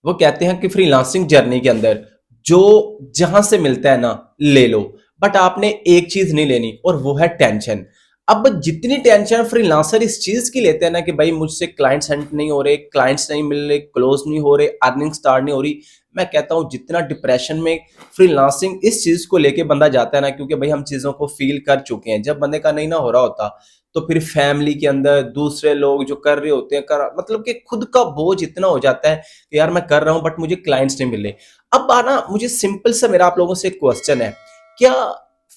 वो कहते हैं कि फ्रीलांसिंग जर्नी के अंदर जो जहां से मिलता है ना ले लो, बट आपने एक चीज नहीं लेनी और वो है टेंशन। अब जितनी टेंशन फ्रीलांसर इस चीज की लेते हैं ना कि भाई मुझसे क्लाइंट्स हंट नहीं हो रहे, क्लाइंट्स नहीं मिल रहे, क्लोज नहीं हो रहे, अर्निंग स्टार्ट नहीं हो रही, मैं कहता हूं जितना डिप्रेशन में फ्रीलांसिंग इस चीज को लेके बंदा जाता है ना, क्योंकि भाई हम चीजों को फील कर चुके हैं। जब बंदे का नहीं ना हो रहा होता तो फिर फैमिली के अंदर दूसरे लोग जो कर रहे होते हैं कर मतलब कि खुद का बोझ इतना हो जाता है कि यार मैं कर रहा हूं बट मुझे क्लाइंट्स नहीं मिल रहे। अब आना मुझे सिंपल सा मेरा आप लोगों से एक क्वेश्चन है, क्या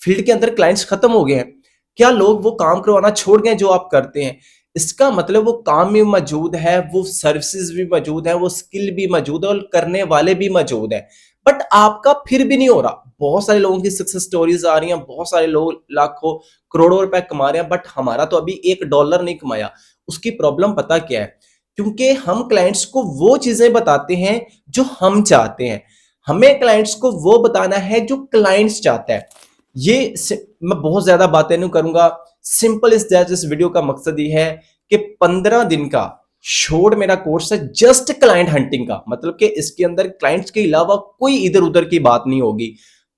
फील्ड के अंदर क्लाइंट्स खत्म हो गए हैं? क्या लोग वो काम करवाना छोड़ गए जो आप करते हैं? इसका मतलब वो काम भी मौजूद है, वो सर्विसेज भी मौजूद है, वो स्किल भी मौजूद है और करने वाले भी मौजूद है, बट आपका फिर भी नहीं हो रहा। बहुत सारे लोगों की सक्सेस स्टोरीज आ रही हैं, बहुत सारे लोग लाखों करोड़ों रुपए कमा रहे हैं, बट हमारा तो अभी $1 नहीं कमाया। उसकी प्रॉब्लम पता क्या है? क्योंकि हम क्लाइंट्स को वो चीजें बताते हैं जो हम चाहते हैं। हमें क्लाइंट्स को वो बताना है जो क्लाइंट्स चाहता है। मैं बहुत ज्यादा बातें नहीं करूंगा, सिंपल इस दैट इस वीडियो का मकसद ये है कि 15 दिन का शॉर्ट मेरा कोर्स है जस्ट क्लाइंट हंटिंग का, मतलब कि इसके अंदर क्लाइंट्स के अलावा कोई इधर उधर की बात नहीं होगी।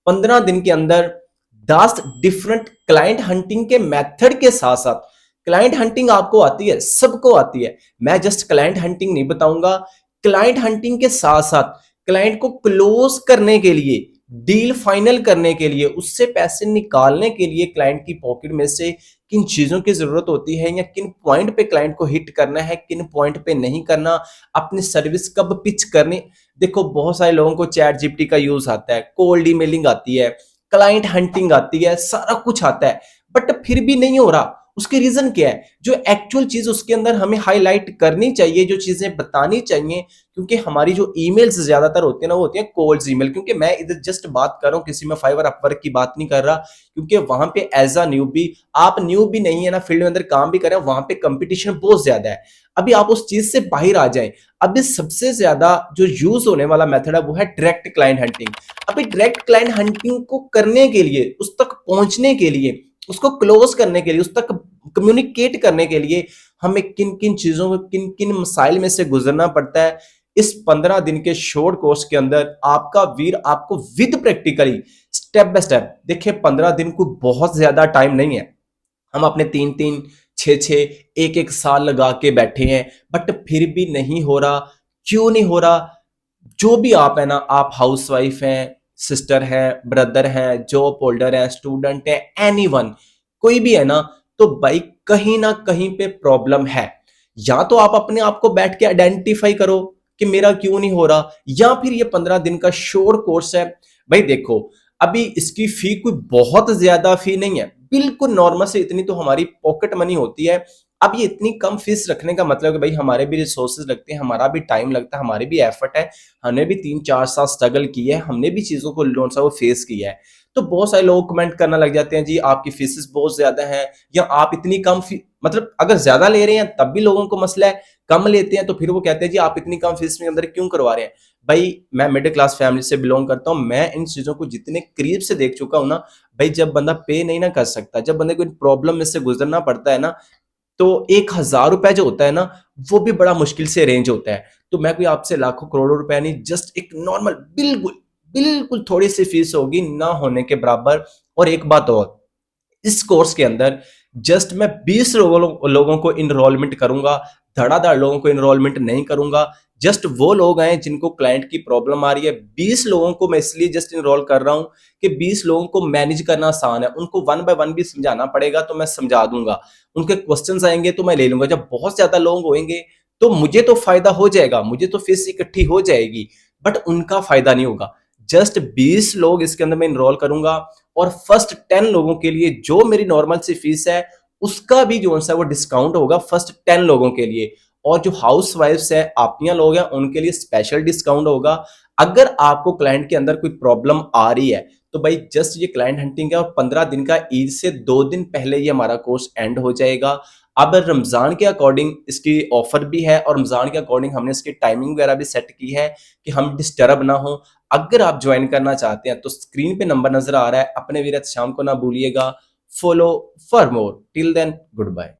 15 दिन के अंदर 10 डिफरेंट क्लाइंट हंटिंग के मेथड के साथ साथ क्लाइंट हंटिंग आपको आती है, सबको आती है। मैं जस्ट क्लाइंट हंटिंग नहीं बताऊंगा, क्लाइंट हंटिंग के साथ साथ क्लाइंट को क्लोज करने के लिए, डील फाइनल करने के लिए, उससे पैसे निकालने के लिए क्लाइंट की पॉकेट में से किन चीजों की जरूरत होती है या किन पॉइंट पे क्लाइंट को हिट करना है, किन पॉइंट पे नहीं करना, अपनी सर्विस कब पिच करनी। देखो बहुत सारे लोगों को चैट जीपीटी का यूज आता है, कोल्ड ईमेलिंग आती है, क्लाइंट हंटिंग आती है, सारा कुछ आता है, बट फिर भी नहीं हो रहा। उसके रीजन क्या है? जो एक्चुअल चीज उसके अंदर हमें हाईलाइट करनी चाहिए, जो चीजें बतानी चाहिए, क्योंकि हमारी जो ईमेल्स ज्यादातर होती है ना वो होती है कोल्ड ईमेल। क्योंकि मैं इधर जस्ट बात कर रहा हूँ किसी में फाइवर अपवर्क की बात नहीं कर रहा, क्योंकि वहां पे एज अ न्यू भी, आप न्यू भी नहीं है ना फील्ड में अंदर काम भी कर रहे हैं, वहां पे कंपटीशन बहुत ज्यादा है। अभी आप उस चीज से बाहर आ जाएं। अभी सबसे ज्यादा जो यूज होने वाला मेथड है वो है डायरेक्ट क्लाइंट हंटिंग। अभी डायरेक्ट क्लाइंट हंटिंग को करने के लिए, उस तक पहुंचने के लिए, उसको क्लोज करने के लिए, उस तक कम्युनिकेट करने के लिए हमें किन किन चीजों में, किन किन मसाइल में से गुजरना पड़ता है, इस 15 दिन के शॉर्ट कोर्स के अंदर आपका वीर आपको with practically step by step. देखिए 15 दिन को बहुत ज्यादा टाइम नहीं है, हम अपने 3-3 6-6 1-1 साल लगा के बैठे हैं, बट फिर भी नहीं हो रहा। क्यों नहीं हो रहा? जो भी आप है ना, आप हाउसवाइफ हैं, सिस्टर हैं, ब्रदर हैं, जॉब होल्डर हैं, स्टूडेंट हैं, एनीवन, कोई भी है ना, तो भाई कहीं ना कहीं पे प्रॉब्लम है। या तो आप अपने आप को बैठ के आइडेंटिफाई करो कि मेरा क्यों नहीं हो रहा, या फिर ये 15 दिन का शॉर्ट कोर्स है। भाई देखो अभी इसकी फी कोई बहुत ज्यादा फी नहीं है, बिल्कुल नॉर्मल से इतनी तो हमारी पॉकेट मनी होती है। अब ये इतनी कम फीस रखने का मतलब कि भाई हमारे भी रिसोर्सेज लगते हैं, हमारा भी टाइम लगता है, हमारे भी एफर्ट है, हमने भी 3-4 साल स्ट्रगल की है, हमने भी चीजों को लोन सा वो फेस किया है। तो बहुत सारे लोग कमेंट करना लग जाते हैं जी आपकी फीसेस बहुत ज्यादा है, या आप इतनी कम फी, मतलब अगर ज्यादा ले रहे हैं तब भी लोगों को मसला है, कम लेते हैं तो फिर वो कहते हैं जी आप इतनी कम फीस में अंदर क्यों करवा रहे हैं। भाई मैं मिडिल क्लास फैमिली से बिलोंग करता हूँ, मैं इन चीजों को जितने करीब से देख चुका हूं ना, भाई जब बंदा पे नहीं ना कर सकता, जब बंदे को इन प्रॉब्लम में से गुजरना पड़ता है ना, तो 1,000 रुपए जो होता है ना वो भी बड़ा मुश्किल से अरेंज होता है। तो मैं कोई आपसे लाखों करोड़ों रुपए नहीं, जस्ट एक नॉर्मल बिल्कुल बिल्कुल थोड़ी सी फीस होगी ना होने के बराबर। और एक बात और, इस कोर्स के अंदर जस्ट मैं 20 लोगों को इनरोलमेंट करूंगा, धड़ाधड़ लोगों को इनरोलमेंट नहीं करूंगा। जस्ट वो लोग हैं जिनको क्लाइंट की प्रॉब्लम आ रही है, 20 लोगों को मैं इसलिए जस्ट इनरोल कर रहा हूं कि 20 लोगों को मैनेज करना आसान है, उनको वन बाय वन भी समझाना पड़ेगा तो मैं समझा दूंगा, उनके क्वेश्चंस आएंगे तो मैं ले लूंगा। जब बहुत ज्यादा लोग होंगे तो मुझे तो फायदा हो जाएगा, मुझे तो फीस इकट्ठी हो जाएगी, बट उनका फायदा नहीं होगा। जस्ट 20 लोग इसके अंदर मैं इनरोल करूंगा, और फर्स्ट 10 लोगों के लिए जो मेरी नॉर्मल सी फीस है उसका भी जो है वो डिस्काउंट होगा फर्स्ट 10 लोगों के लिए। और जो हाउस वाइफ्स है, आपियां लोग हैं, उनके लिए स्पेशल डिस्काउंट होगा। अगर आपको क्लाइंट के अंदर कोई प्रॉब्लम आ रही है तो भाई जस्ट ये क्लाइंट हंटिंग है, और 15 दिन का ईद से 2 दिन पहले ये हमारा कोर्स एंड हो जाएगा। अब रमजान के अकॉर्डिंग इसकी ऑफर भी है, और रमजान के अकॉर्डिंग हमने इसकी टाइमिंग वगैरह भी सेट की है कि हम डिस्टर्ब ना हो। अगर आप ज्वाइन करना चाहते हैं तो स्क्रीन पे नंबर नजर आ रहा है, अपने वीरत शाम को ना भूलिएगा। Follow for more, till then good bye.